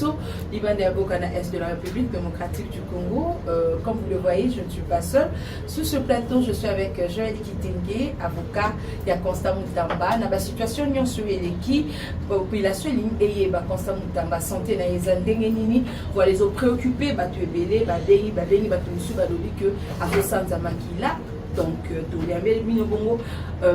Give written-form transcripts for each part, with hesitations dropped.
Nabiso, Liban de Abokana Est de la République démocratique du Congo. Comme vous le voyez, je ne suis pas seule. Sur ce plateau, je suis avec Joël Kitenge, avocat, il y a Constant Moutamba. Dans la situation, nous sommes qui population et Constant Moutamba, santé, na yezandengenini, voilà les autres préoccupés, tu es belé, badei, badeni, batumisu, badoli que à Sanza Makila. Donc, tout le monde,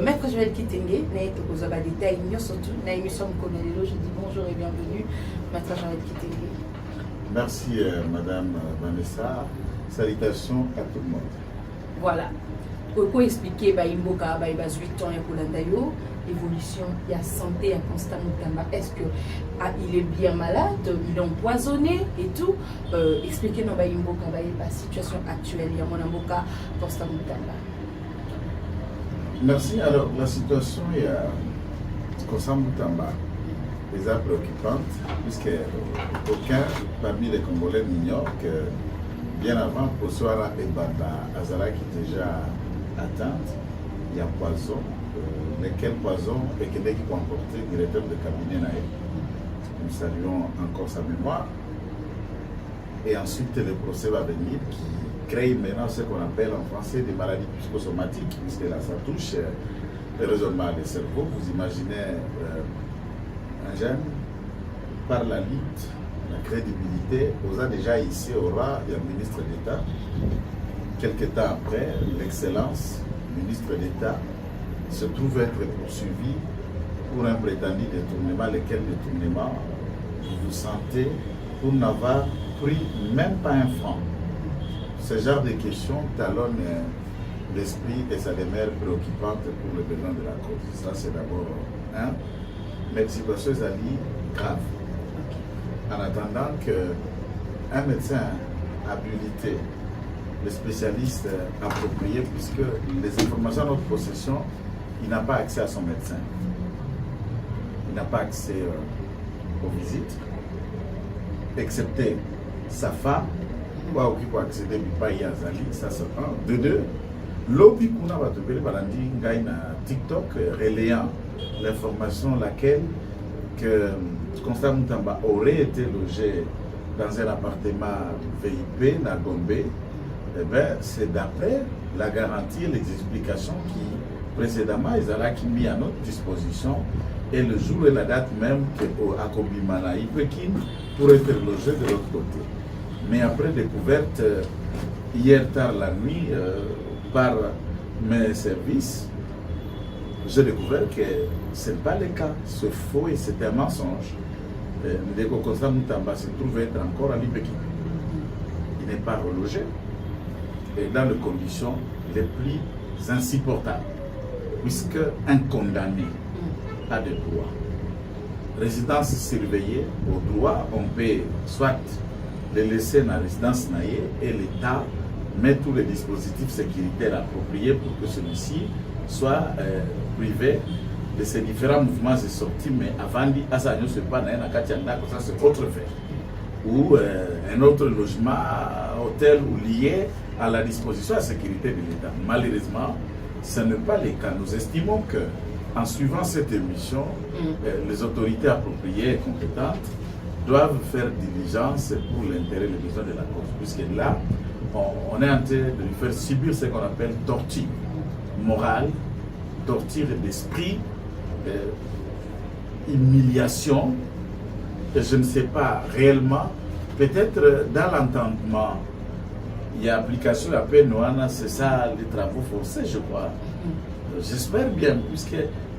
maître Joël Kitenge, nous avons des détails, surtout, nous sommes je dis bonjour et bienvenue, maître Joël Kitenge. Merci, madame Vanessa. Salutations à tout le monde. Voilà. Pour expliquer, il y a 8 ans pour l'évolution, il y a santé, il y a Constant Moutamba. Est-ce qu'il est bien malade, il est empoisonné et tout? Expliquez-nous la situation actuelle, il y a mon avocat Constant Moutamba. Merci. Alors, la situation est à Constant Moutamba est préoccupante, puisque aucun parmi les Congolais n'ignore que bien avant, pour Soara et Banda Azara qui est déjà atteinte, il y a poison, lesquels poison et qui peut emporter le directeur de cabinet Naï. Nous saluons encore sa mémoire. Et ensuite, le procès va venir qui crée maintenant ce qu'on appelle en français des maladies psychosomatiques, puisque là, ça touche le raisonnement du cerveau. Vous imaginez un jeune, par la lutte, la crédibilité, on a déjà ici au rang, il y a le ministre d'État. Quelques temps après, l'excellence, ministre d'État, se trouve être poursuivi pour un prétendu détournement, lequel détournement vous vous sentez pour n'avoir pris même pas un franc. Ce genre de questions talonnent l'esprit et ça demeure préoccupante pour le besoin de la cause. Ça, c'est d'abord un. Mais la situation est grave. En attendant qu'un médecin habilité, le spécialiste approprié, puisque les informations à notre possession, il n'a pas accès à son médecin. Il n'a pas accès aux visites, excepté sa femme, qui peut accéder à Yazali, ça c'est un. De deux, l'objet qu'on a battu TikTok relayant l'information laquelle que Constant Moutamba aurait été logé dans un appartement VIP à Gombe, eh bien, c'est d'après la garantie et les explications qui, précédemment, ils avaient mis à notre disposition et le jour et la date même qu'à Kobimana, Pékin, pour être logé de l'autre côté. Mais après découverte, hier tard la nuit, par mes services, j'ai découvert que ce n'est pas le cas, c'est faux et c'est un mensonge. Dès que Constant Moutamba se trouve être encore à Libéki. Il n'est pas relogé et dans les conditions les plus insupportables, puisque un condamné a des droits. Résidence surveillée, au droit, on peut soit le laisser dans la résidence naïe et l'État met tous les dispositifs sécuritaires appropriés pour que celui-ci soit privé de ces différents mouvements et sorties, mais avant dit, ça c'est autre fait. Ou un autre logement, hôtel ou lié à la disposition à la sécurité de l'État. Malheureusement, ce n'est pas le cas. Nous estimons que, en suivant cette émission, les autorités appropriées et compétentes doivent faire diligence pour l'intérêt et les besoins de la cause. Puisque là, on est en train de lui faire subir ce qu'on appelle torture morale, torture d'esprit, humiliation, et je ne sais pas réellement, peut-être dans l'entendement, il y a application à Noana, c'est ça les travaux forcés, je crois. J'espère bien, puisque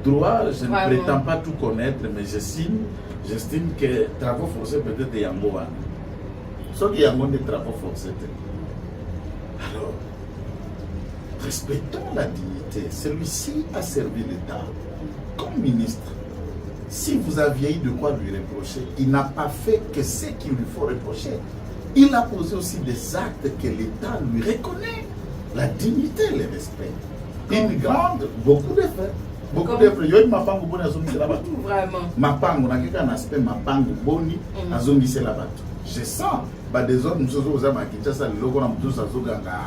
droit, je ne prétends pas tout connaître, mais j'estime que travaux forcés peut-être Yangoan. Sauf qu'il y a des travaux forcés. Alors, respectons la dignité. Celui-ci a servi l'État comme ministre. Si vous aviez eu de quoi lui reprocher, il n'a pas fait que ce qu'il lui faut reprocher. Il a posé aussi des actes que l'État lui reconnaît. La dignité, le respect. Une grande, beaucoup de faits. Beaucoup de faits. Yo mapango boni azongi la batu. Vraiment. Mapango na kika na aspect mapango boni azongi la batu. Je sens des autres nous aux amis qui ça le logo na mtusa zoganga.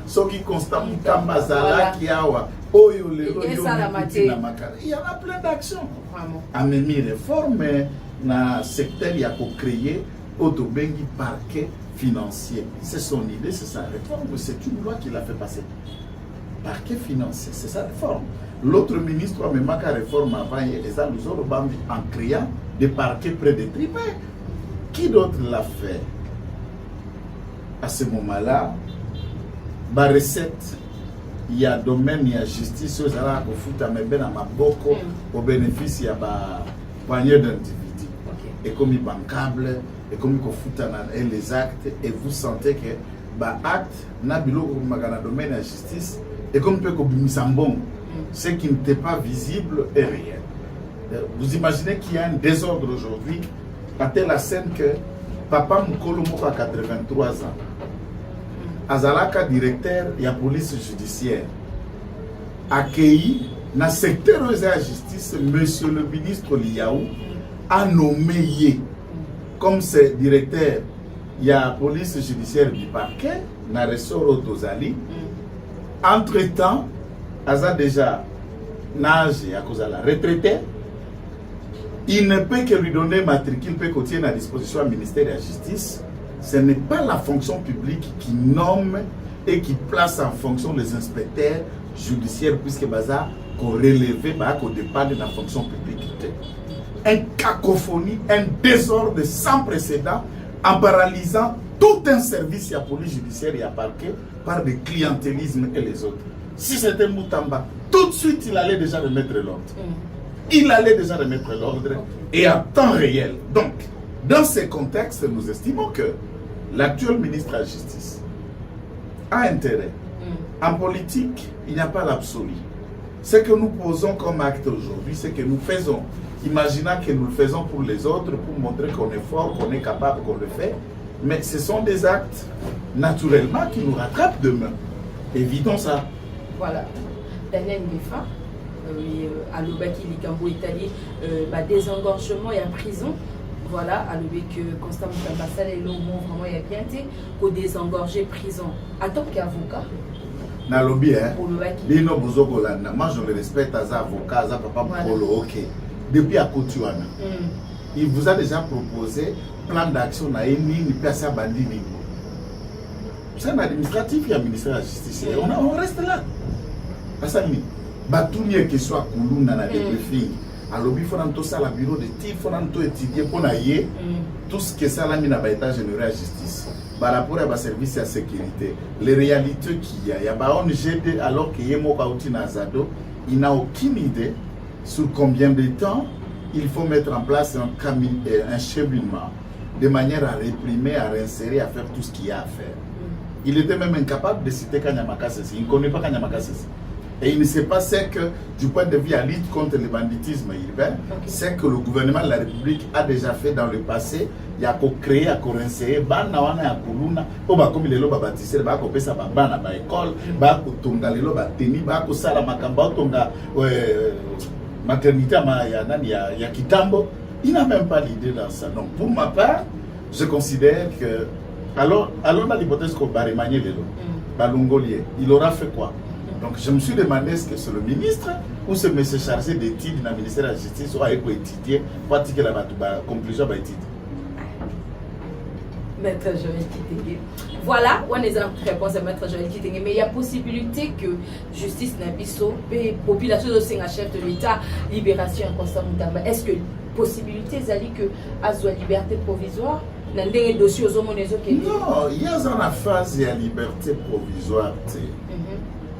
Soki Constant Moutamba zalaki awa oyo lelo yo na makara. Il y a plein d'actions. Vraiment. Amemi réforme na secteur ya ko créer Autobengi parquet financier. C'est son idée, c'est sa réforme. C'est une loi qu'il a fait passer. Parquet financier, c'est sa réforme. L'autre ministre a même qu'à réforme avant, et ça nous a en créant des parquets près des tribunaux. Qui d'autre l'a fait? À ce moment-là, la recette, il y a domaine, il y a justice, il y a au bénéfice, il y a poignée d'individus. Et comme il est bancable, et comme il les actes, et vous sentez que l'acte, n'a pas de domaine de justice, et comme il peut bon, ce qui n'était pas visible est réel. Vous imaginez qu'il y a un désordre aujourd'hui, à telle scène que Papa Mukolo Moko a 83 ans. Azalaka directeur de la police judiciaire. Accueilli dans le secteur de la justice, monsieur le ministre Liaou a nommé comme c'est directeur de la police judiciaire du parquet, dans le ressort d'Ozali. Entre-temps, Aza déjà nage à cause de la retraité. Il ne peut que lui donner matricule, peut continuer à disposition du ministère de la Justice. Ce n'est pas la fonction publique qui nomme et qui place en fonction les inspecteurs judiciaires, puisque Baza qu'on relevé, qu'on dépend de la fonction publique. Une cacophonie, un désordre sans précédent en paralysant tout un service à la police judiciaire et à parquet par le clientélisme et les autres. Si c'était Moutamba, tout de suite il allait déjà remettre l'ordre. Il allait déjà remettre l'ordre et à temps réel. Donc, dans ces contextes, nous estimons que l'actuel ministre de la Justice a intérêt. En politique, il n'y a pas l'absolu. Ce que nous posons comme acte aujourd'hui, c'est que nous faisons, imaginons que nous le faisons pour les autres, pour montrer qu'on est fort, qu'on est capable, qu'on le fait. Mais ce sont des actes, naturellement, qui nous rattrapent demain. Évitons ça. Voilà. Daniel Ngefa, à l'Obaki, Likambo, Italie, désengorgement et en prison. Voilà, à l'Obaki, Constant Moutamba, et l'homme vraiment il y a bien été, qu'au désengorger prison. En tant qu'avocat, na lobby, Lino Bozogolanda, moi je le respecte à avocat, à papa Mokolo, ok. Depuis à Kotuana, il vous a déjà proposé plan d'action na Eni, ni Passa Bandini. C'est un administratif, il y a un ministère de la Justice. On reste là. Asami, Batouni qui soit Koulouna na débriefing. À lobby, il faut tout ça, le bureau de TIF, il faut étudier pour naïe tout ce que ça a mis dans l'état général de la justice. Par rapport à la service de sécurité, les réalités qu'il y a un ONG alors qu'il y a un Nazado, il n'a aucune idée sur combien de temps il faut mettre en place un cheminement de manière à réprimer, à réinsérer, à faire tout ce qu'il y a à faire. Il était même incapable de citer Kanyamakasesi. Il ne connaît pas Kanyamakasesi. Et il ne sait pas ce que, du point de vue à lutte contre le banditisme urbain, c'est que le gouvernement de la République a déjà fait dans le passé. Il y a créé, à réinsérer, comme il est là, bâtisseur, il a ça dans l'école, il a sala makamba, maternité, il y a Kitambo. Il n'a même pas l'idée dans ça. Donc, pour ma part, je considère que, alors dans l'hypothèse qu'on va remanier les lots, il aura fait quoi? Donc je me suis demandé est-ce que c'est le ministre ou ce monsieur chargé d'études dans le ministère de la Justice ou avec étudier pour que la conclusion va étudier. Maître Joël Kitenge. Voilà, on est en réponse à Maître Joël Kitenge. Mais il y a possibilité que justice n'abisso et population de chef de l'État, libération Constant Moutamba. Est-ce que possibilité c'est-à-dire que à la liberté provisoire? Non, il y a une phase de liberté provisoire.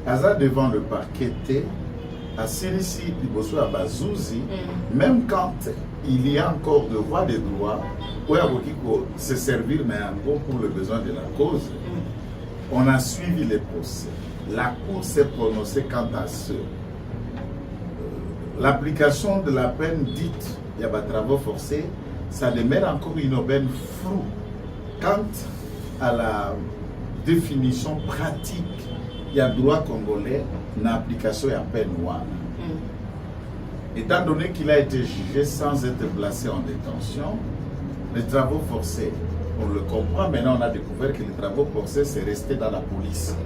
Aza devant le parquet, à Sirisi, à Bazouzi, même quand il y a encore de voix des droits, pour se servir pour le besoin de la cause, on a suivi les procès. La Cour s'est prononcée quant à ce. L'application de la peine dite, il y a des travaux forcés, ça demeure encore une aubaine floue quant à la définition pratique. Il y a droit congolais dans l'application de la peine noire. Étant donné qu'il a été jugé sans être placé en détention, les travaux forcés, on le comprend, maintenant on a découvert que les travaux forcés, c'est resté dans la police.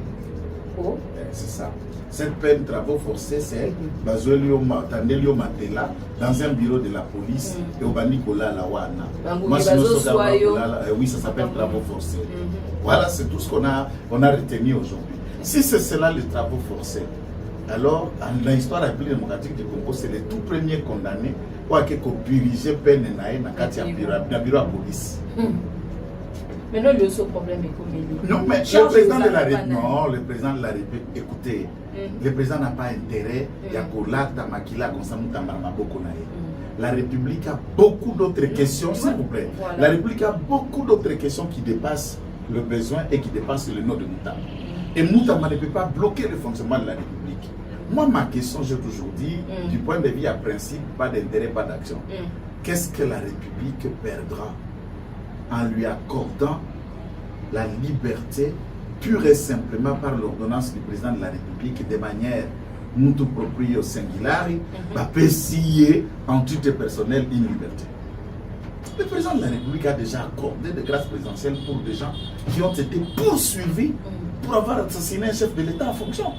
Oh. C'est ça. Cette peine travaux forcés, c'est Bazolio Tandelio Matela dans un bureau de la police et au Banikola Lawana. Oui, ça s'appelle travaux forcés. Voilà, c'est tout ce qu'on a retenu aujourd'hui. Si c'est cela, les travaux forcés, alors, dans l'histoire démocratique du Congo, c'est les tout premiers condamnés qui ont dirigé peine dans le bureau de police. Mais non, le seul problème est comme non, mais le président de la République, non, le président de la République, écoutez, le président n'a pas intérêt La République a beaucoup d'autres questions, s'il vous plaît. Voilà. La République a beaucoup d'autres questions qui dépassent le besoin et qui dépassent le nom de Moutamba. Et Moutamba ne peut pas bloquer le fonctionnement de la République. Moi, ma question, j'ai toujours dit, du point de vue à principe, pas d'intérêt, pas d'action. Qu'est-ce que la République perdra en lui accordant la liberté pure et simplement par l'ordonnance du président de la République de manière mutu proprio singulari, peut scier en titre personnel une liberté. Le président de la République a déjà accordé des grâces présidentielles pour des gens qui ont été poursuivis pour avoir assassiné un chef de l'État en fonction.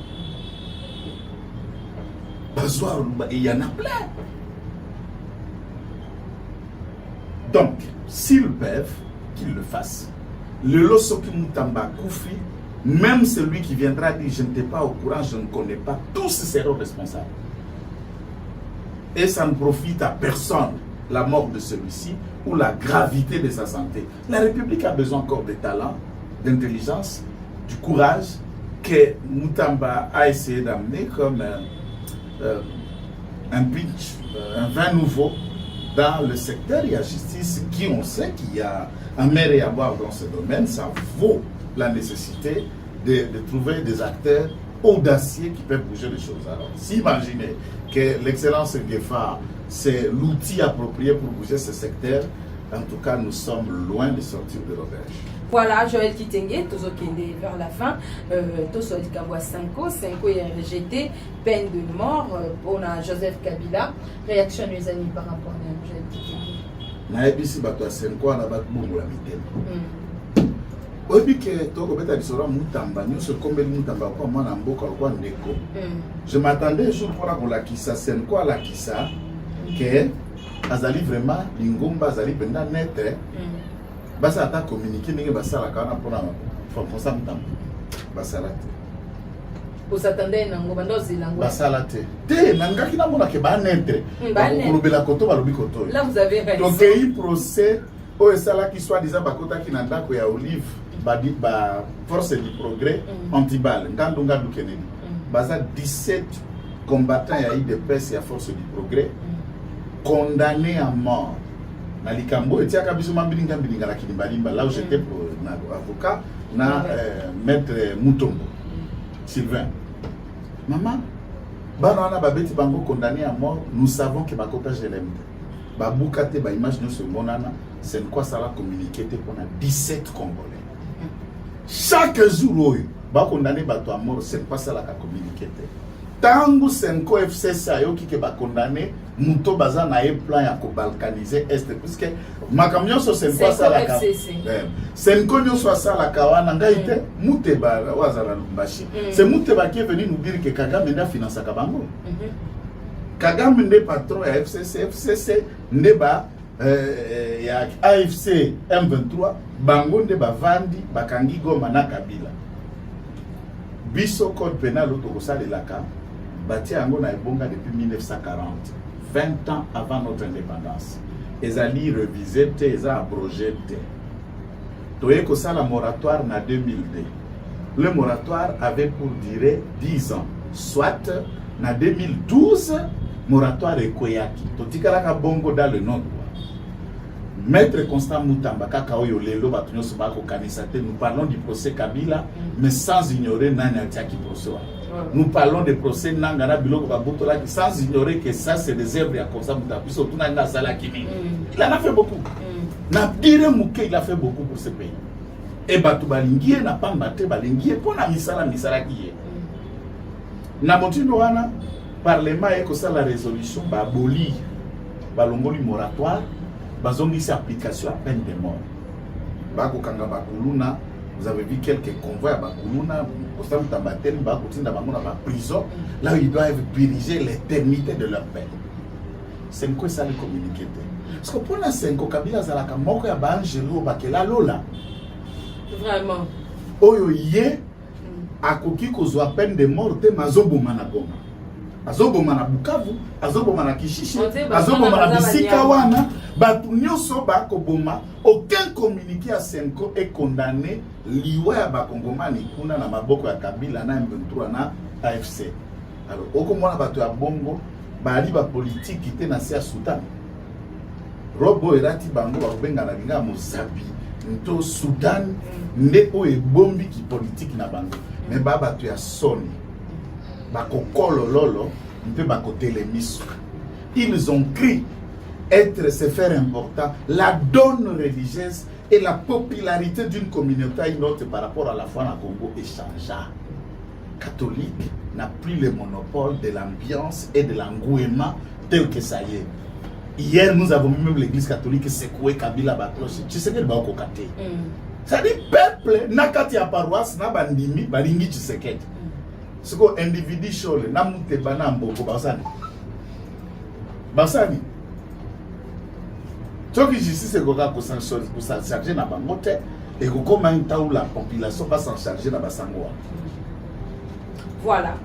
Il y en a plein. Donc, s'ils peuvent, qu'ils le fassent. Le Losoki Moutamba Koufi, même celui qui viendra dire je n'étais pas au courant, je ne connais pas, tous seront responsables. Et ça ne profite à personne, la mort de celui-ci ou la gravité de sa santé. La République a besoin encore de talent, d'intelligence, du courage que Moutamba a essayé d'amener comme un pitch, un vin nouveau dans le secteur. Il y a justice qui on sait qu'il y a un maire et à boire dans ce domaine. Ça vaut la nécessité de trouver des acteurs audacieux qui peuvent bouger les choses. Alors, s'imaginez que l'excellence GEFA, c'est l'outil approprié pour bouger ce secteur, en tout cas, nous sommes loin de sortir de l'auberge. Voilà, Joël Kitenge, tous vers la fin, tous au Dikabwa 5 ans est rejeté, peine de mort pour Joseph Kabila. Réaction des amis par rapport à Joël Kitenge. Naebisi bato 5 ans na bato bongo la mitema. Obi ke toko beta disora Moutamba, nous se combien Moutamba kwa mwana mboka kwa ndeko. Je m'attendais un jour pour la kisa 5 ans la kisa que azali vraiment lingomba azali penda net. Basa ata communiquer ndenge basala kana pona fonsa Moutamba. Basala te. Vous attendez nango bando zilango. Basala te. Te nangaki na mona ke ba net. Ba kolobela koto ba lobi koto. Là vous avez raison. Donc il procès au esala qui soit disant bakota ki na ndako ya Olive ba force du progrès anti-balle ngandunga du Kennedy. Basa 17 combattants ya IDPS ya force du progrès condamnés à mort. Na likambo etiaka biso mambilinga mbilinga la kilimbalimba là où j'étais avocat na maître Moutombo Sylvain. Maman bana babeti bango condamné à mort, nous savons que bakota GLM babukate ba image nous se monana c'est quoi ça va communiquer pour 17 Congolais. Chaque jour ba condamné bato à mort, c'est quoi ça la communiquer. Tango Senko FCC ayo ki ke ba condamné muto baza na e plan ya ko balkaniser est puisque makamyo so Senko sala ka Senko nyo so sala ka wana ngaite muteba wazala lumbashi c'est muteba qui est venu nous dire que Kagame nda finance ka bango. Kagame nde patron ya FCC nde ba ya AFC M23 bango nde ba vandi bakangi Goma na Kabila. Biso code pénal autorosalelaka bâti yango na ebonga depuis 1940, 20 ans avant notre indépendance. Ezali revisé te, eza abrogé te. Toye ko sala moratoire na 2002. Le moratoire avait pour durée 10 ans. Soit na 2012 moratoire ekoyaki. Totikalaka bongo dans le nord. Maître Constant Moutamba kaka oyo lelo batu nyoso bako kanisa te, nous parlons du procès Kabila mais sans ignorer nani atiaki procès. Nous parlons des procès Nangana Biloko Babotola sans ignorer que ça c'est des œuvres à Constant Moutamba. Surtout Nanga Sala Kimi. Il en a fait beaucoup. Na dire Mouké il a fait beaucoup pour ce pays. Et batu balingie na pambate balingie pona misala kiye. Na motindo wana parlement eko sala résolution ba aboli balongoli moratoire bazongisi application à peine de mort. Bako kanga bakuluna Vous avez vu quelques convois à Bakuluna, au sein de Tambatel, à prison, là où ils doivent diriger l'éternité de leur peine. C'est quoi ça le communiqué? Parce que pour la 5 Kabila Zalaka, Moko ya Angelo Bakela Lola. Vraiment. Oyo Ye, Akoki Kozwa peine de mort, te Mazoboma na Goma. Azoboma na Bukavu, Azoboma na Kishishi, Azoboma na Bisika wana, batu nyonso bakoboma, aucun communiqué à Senko est condamné liwa ya bakongomani kuna na maboko ya Kabila na M23 na AFC. Alors, okomona batu ya bongo, bali ba politique ite na sia Soudan. Robo erati bango babenga na linga Mozabi, nto Soudan nde o ebombi ki politique na bango. Mais baba tu ya soni. Bakokolo lolo, mpe bakotele miso. Ils ont cru être se faire important, la donne religieuse et la popularité d'une communauté à une autre par rapport à la foi en Congo échangea. Catholique n'a plus le monopole de l'ambiance et de l'engouement tel que ça y est. Hier, nous avons même l'église catholique secoué Kabila Bakloche. Tu sais que le Bako Kate. Ça dit peuple, nakati ya paroisse, na bandimi, balingi Tshisekedi. C'est quoi individu chole, na mute bana mboko basani. Basani. Ce qui justice c'est qu'on s'en charger na bangote et qu'on commence où la population va s'en charger na basangoa. Voilà.